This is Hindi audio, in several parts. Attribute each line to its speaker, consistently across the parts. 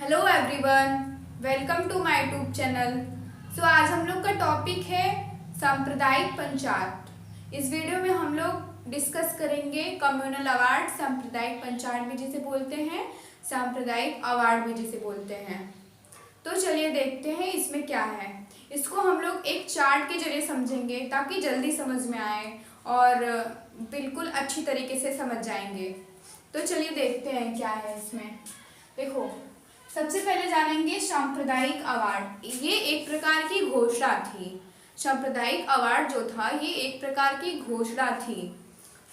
Speaker 1: Hello everyone, welcome to my YouTube channel. आज हम लोग का टॉपिक है सांप्रदायिक पंचायत। इस वीडियो में हम लोग डिस्कस करेंगे कम्युनल अवार्ड, सांप्रदायिक पंचायत भी जिसे बोलते हैं, सांप्रदायिक अवार्ड भी जिसे बोलते हैं। तो चलिए देखते हैं इसमें क्या है। इसको हम लोग एक चार्ट के जरिए समझेंगे ताकि जल्दी समझ में आए और बिल्कुल अच्छी तरीके से समझ जाएंगे। तो चलिए देखते हैं क्या है इसमें। देखो, सबसे पहले जानेंगे सांप्रदायिक अवार्ड। ये एक प्रकार की घोषणा थी। सांप्रदायिक अवार्ड जो था ये एक प्रकार की घोषणा थी।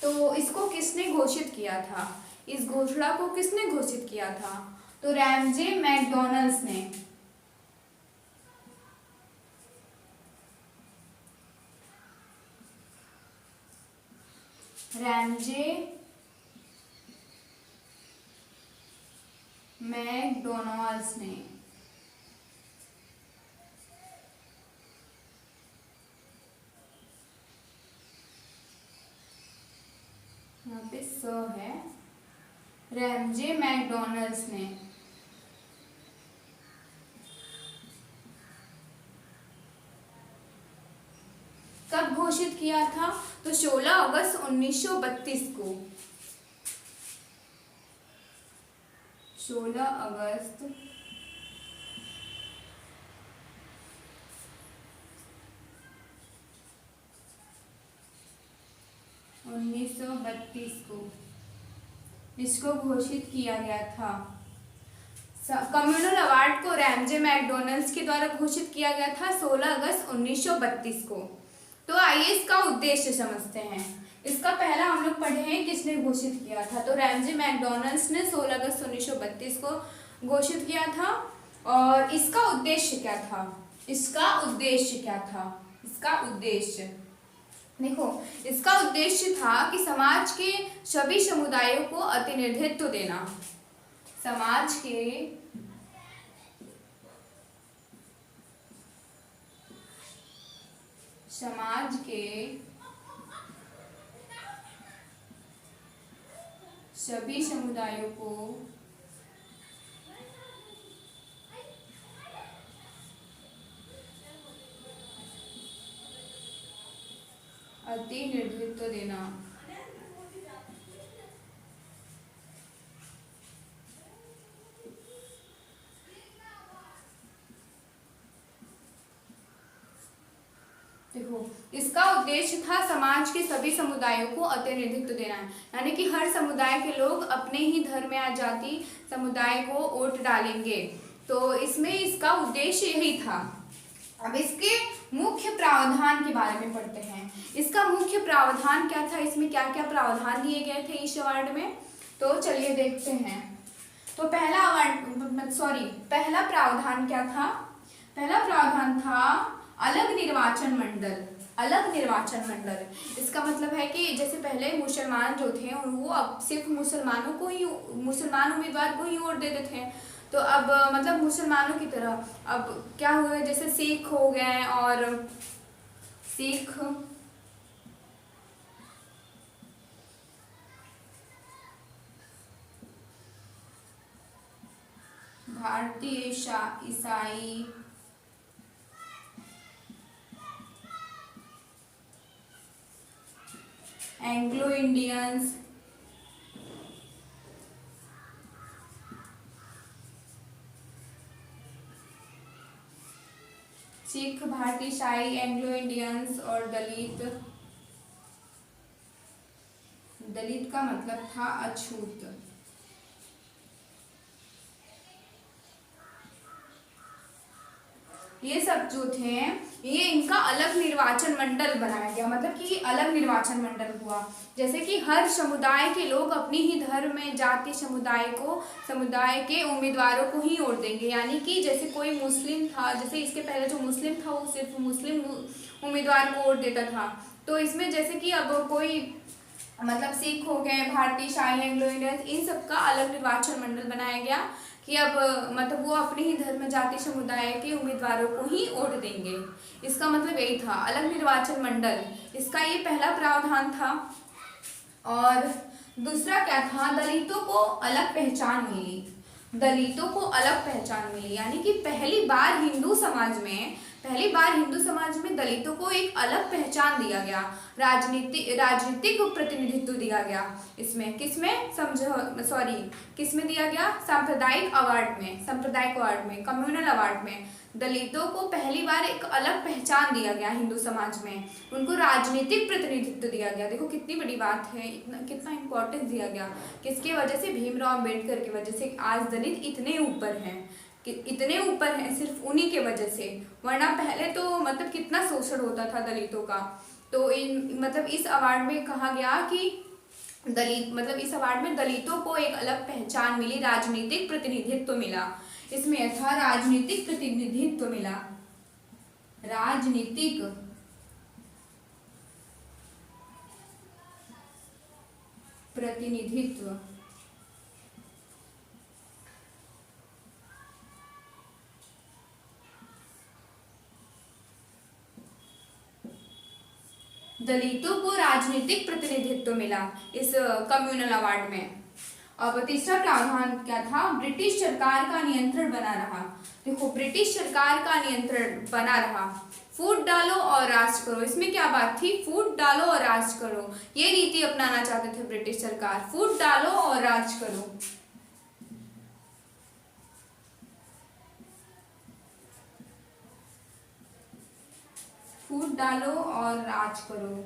Speaker 1: तो इसको किसने घोषित किया था? इस घोषणा को किसने घोषित किया था? तो रैमजे मैकडॉनल्ड्स ने। रैमजे मैकडॉनल्ड्स ने यहाँ पे स है, रैमजे मैकडॉनल्ड्स ने कब घोषित किया था? तो 16 अगस्त 1932 को। 16 अगस्त 1932 को इसको घोषित किया गया था। कम्युनल अवार्ड को रैमजे मैकडॉनल्ड्स के द्वारा घोषित किया गया था 16 अगस्त 1932 को। तो आइए इसका उद्देश्य समझते हैं। इसका पहला हम लोग पढ़े हैं किसने घोषित किया था। तो रैमजे मैकडॉनल्ड्स ने 16 अगस्त 1932 को घोषित किया था। और इसका उद्देश्य क्या था? इसका उद्देश्य क्या था? इसका उद्देश्य देखो, इसका उद्देश्य था कि समाज के सभी समुदायों को प्रतिनिधित्व देना। समाज के सभी समुदायों को प्रतिनिधित्व देना। देखो, इसका उद्देश्य था समाज के सभी समुदायों को प्रतिनिधित्व देना, यानी कि हर समुदाय के लोग अपने ही धर्म या जाति समुदाय को वोट डालेंगे। तो इसमें इसका उद्देश्य यही था। अब इसके मुख्य प्रावधान के बारे में पढ़ते हैं। इसका मुख्य प्रावधान क्या था? इसमें क्या क्या प्रावधान दिए गए थे इस अवार्ड में? तो चलिए देखते हैं। तो पहला प्रावधान क्या था? पहला प्रावधान था अलग निर्वाचन मंडल। अलग निर्वाचन मंडल, इसका मतलब है कि जैसे पहले मुसलमान जो थे वो अब सिर्फ मुसलमान उम्मीदवार को ही वोट देते थे। तो अब मतलब मुसलमानों की तरह अब क्या हुआ, जैसे सिख हो गए और सिख, भारतीय ईसाई, एंग्लो इंडियंस, सिख, भारतीय ईसाई, एंग्लो इंडियंस और दलित। दलित का मतलब था अछूत। ये सब जो थे ये इनका अलग निर्वाचन मंडल बनाया गया, मतलब कि अलग निर्वाचन मंडल हुआ। जैसे कि हर समुदाय के लोग अपनी ही धर्म में जाति समुदाय के उम्मीदवारों को ही वोट देंगे। यानी कि जैसे कोई मुस्लिम था, जैसे इसके पहले जो मुस्लिम था वो सिर्फ मुस्लिम उम्मीदवार को वोट देता था। तो इसमें जैसे कि अब कोई मतलब सिख हो गए, भारतीय ईसाई, एंग्लो इंडियन, इन सबका अलग निर्वाचन मंडल बनाया गया कि अब मतलब वो अपने ही धर्म जाति समुदाय के उम्मीदवारों को ही वोट देंगे। इसका मतलब यही था, अलग निर्वाचन मंडल। इसका ये पहला प्रावधान था। और दूसरा क्या था, दलितों को अलग पहचान मिली। दलितों को अलग पहचान मिली, यानी कि पहली बार हिंदू समाज में दलितों को एक अलग पहचान दिया गया, राजनीतिक प्रतिनिधित्व दिया गया। इसमें किसमें किसमें दिया गया? सांप्रदायिक अवार्ड में, कम्युनल अवार्ड में दलितों को पहली बार एक अलग पहचान दिया गया हिंदू समाज में, उनको राजनीतिक प्रतिनिधित्व दिया गया। देखो कितनी बड़ी बात है, कितना इम्पोर्टेंस दिया गया, किसके वजह से? भीमराव अम्बेडकर की वजह से आज दलित इतने ऊपर हैं, सिर्फ उन्हीं के वजह से। वरना पहले तो मतलब कितना शोषण होता था दलितों का। तो इस अवार्ड में कहा गया कि इस अवार्ड में दलितों को एक अलग पहचान मिली, राजनीतिक प्रतिनिधित्व मिला। इसमें था राजनीतिक प्रतिनिधित्व मिला, राजनीतिक प्रतिनिधित्व। दलितों को राजनीतिक प्रतिनिधित्व मिला इस कम्युनल अवार्ड में। अब तीसरा प्रावधान क्या था? ब्रिटिश सरकार का नियंत्रण बना रहा। देखो ब्रिटिश सरकार का नियंत्रण बना रहा। फूट डालो और राज करो, इसमें क्या बात थी? फूट डालो और राज करो, ये नीति अपनाना चाहते थे ब्रिटिश सरकार। फूट डालो और राज करो, फूट डालो और राज करो।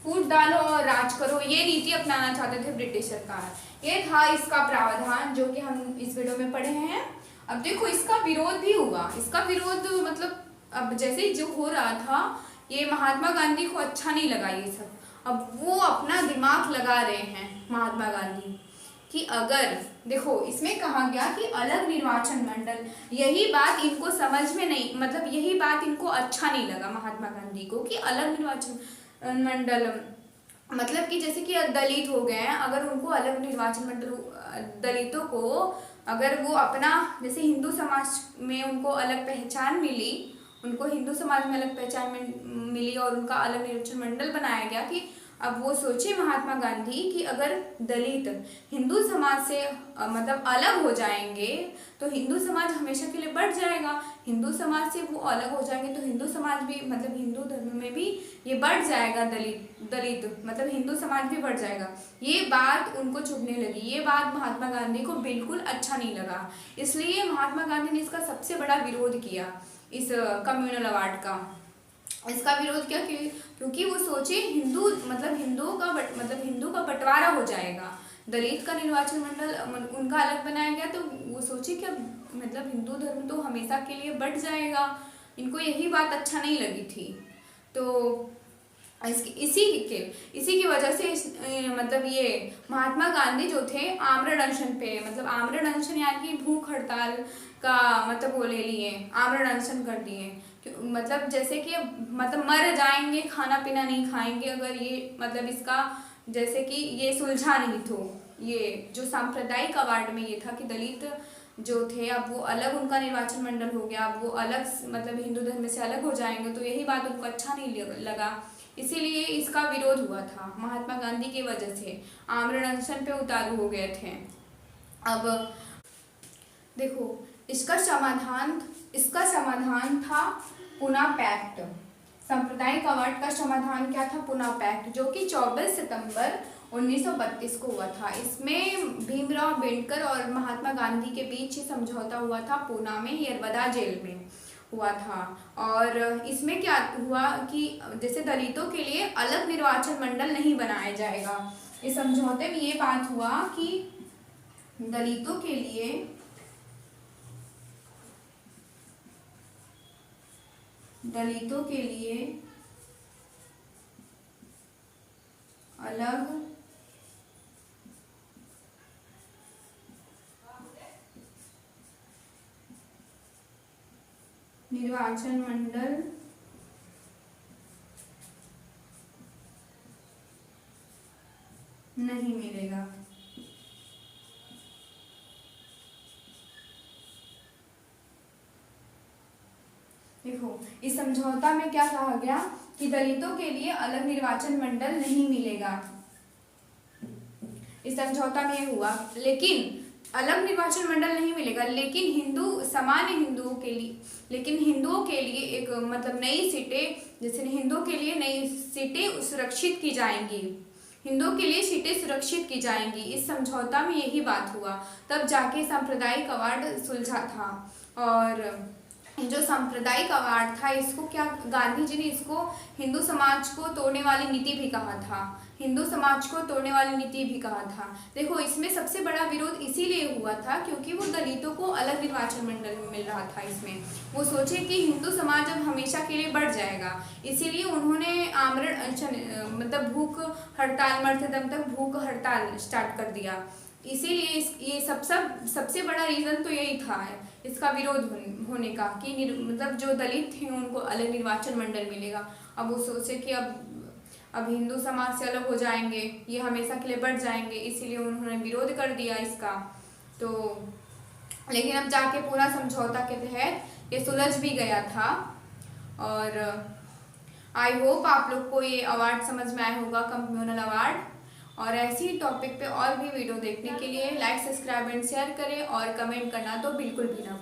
Speaker 1: फूट डालो और राज करो, ये नीति अपनाना चाहते थे ब्रिटिश सरकार। ये था इसका प्रावधान जो कि हम इस वीडियो में पढ़े हैं। अब देखो इसका विरोध भी हुआ। इसका विरोध मतलब अब जैसे जो हो रहा था, ये महात्मा गांधी को अच्छा नहीं लगा ये सब। अब वो अपना दिमाग लगा रहे हैं महात्मा गांधी कि अगर देखो इसमें कहा गया कि अलग निर्वाचन मंडल, यही बात इनको समझ में नहीं, मतलब यही बात इनको अच्छा नहीं लगा महात्मा गांधी को कि अलग निर्वाचन मंडल, मतलब कि जैसे कि दलित हो गए हैं, अगर उनको अलग निर्वाचन मंडल, दलितों को अगर वो अपना जैसे हिंदू समाज में उनको अलग पहचान मिली, उनको हिंदू समाज में अलग पहचान मिली और उनका अलग निर्वाचन मंडल बनाया गया कि अब वो सोचे महात्मा गांधी कि अगर दलित हिंदू समाज से मतलब अलग हो जाएंगे तो हिंदू समाज हमेशा के लिए बढ़ जाएगा। हिंदू समाज से वो अलग हो जाएंगे तो हिंदू समाज भी मतलब हिंदू धर्म में भी ये बढ़ जाएगा, दलित मतलब हिंदू समाज भी बढ़ जाएगा। ये बात उनको चुभने लगी, ये बात महात्मा गांधी को बिल्कुल अच्छा नहीं लगा। इसलिए महात्मा गांधी ने इसका सबसे बड़ा विरोध किया, इस कम्युनल अवार्ड का। इसका विरोध क्या? क्योंकि वो सोचे हिंदू का बंटवारा हो जाएगा। दलित का निर्वाचन मंडल उनका अलग बनाया गया तो वो सोचे कि मतलब हिंदू धर्म तो हमेशा के लिए बढ़ जाएगा। इनको यही बात अच्छा नहीं लगी थी। तो इसी की वजह से मतलब ये महात्मा गांधी जो थे आमरण अनशन पे, मतलब आमरण अनशन यानी कि भूख हड़ताल का मतलब वो ले लिए, आमरण अनशन कर दिए। मतलब जैसे कि मतलब मर जाएंगे, खाना पीना नहीं खाएंगे अगर ये मतलब इसका जैसे कि ये सुलझा नहीं तो। ये जो सांप्रदायिक अवार्ड में ये था कि दलित जो थे अब वो अलग, उनका निर्वाचन मंडल हो गया, अब वो अलग मतलब हिंदू धर्म से अलग हो जाएंगे, तो यही बात उनको अच्छा नहीं लगा। इसीलिए इसका विरोध हुआ था महात्मा गांधी की वजह से, आमरण अनशन पे उतारू हो गए थे। अब देखो इसका समाधान था पुना पैक्ट। सांप्रदायिक अवार्ड का समाधान क्या था? पुना पैक्ट, जो कि 24 सितंबर 1932 को हुआ था। इसमें भीमराव अम्बेडकर और महात्मा गांधी के बीच समझौता हुआ था, पूना में यरवदा जेल में हुआ था। और इसमें क्या हुआ कि जैसे दलितों के लिए अलग निर्वाचन मंडल नहीं बनाया जाएगा। इस समझौते में ये बात हुआ कि दलितों के लिए अलग निर्वाचन मंडल नहीं मिलेगा। देखो, इस समझौता में क्या कहा गया कि दलितों के लिए अलग निर्वाचन मंडल नहीं मिलेगा। इस समझौता में ये हुआ, लेकिन अलग निर्वाचन मंडल नहीं मिलेगा, लेकिन हिंदुओं के लिए एक मतलब नई सीटें, जैसे हिंदुओं के लिए नई सीटें सुरक्षित की जाएंगी, हिंदुओं के लिए सीटें सुरक्षित की जाएंगी। इस समझौता में यही बात हुआ, तब जाके सांप्रदायिक अवार्ड सुलझा था। और जो सांप्रदायिक अवार्ड था, इसको क्या गांधी जी ने इसको हिंदू समाज को तोड़ने वाली नीति भी कहा था, हिंदू समाज को तोड़ने वाली नीति भी कहा था। देखो, इसमें सबसे बड़ा विरोध इसीलिए हुआ था क्योंकि वो दलितों को अलग निर्वाचन मंडल मिल रहा था। इसमें वो सोचे कि हिंदू समाज अब हमेशा के लिए बढ़ जाएगा, इसीलिए उन्होंने आमरण अनशन मतलब भूख हड़ताल, मरते दम तक भूख हड़ताल स्टार्ट कर दिया। इसीलिए ये सबसे बड़ा रीज़न तो यही था इसका विरोध होने का कि मतलब जो दलित थे उनको अलग निर्वाचन मंडल मिलेगा। अब वो सोचे कि अब हिंदू समाज से अलग हो जाएंगे, ये हमेशा के लिए बढ़ जाएंगे, इसीलिए उन्होंने विरोध कर दिया इसका। तो लेकिन अब जाके पूरा समझौता के तहत ये सुलझ भी गया था। और आई होप आप लोग को ये अवार्ड समझ में आया होगा, कम्युनल अवार्ड। और ऐसी ही टॉपिक पे और भी वीडियो देखने के लिए लाइक, सब्सक्राइब एंड शेयर करें और कमेंट करना तो बिल्कुल भी ना भूलें।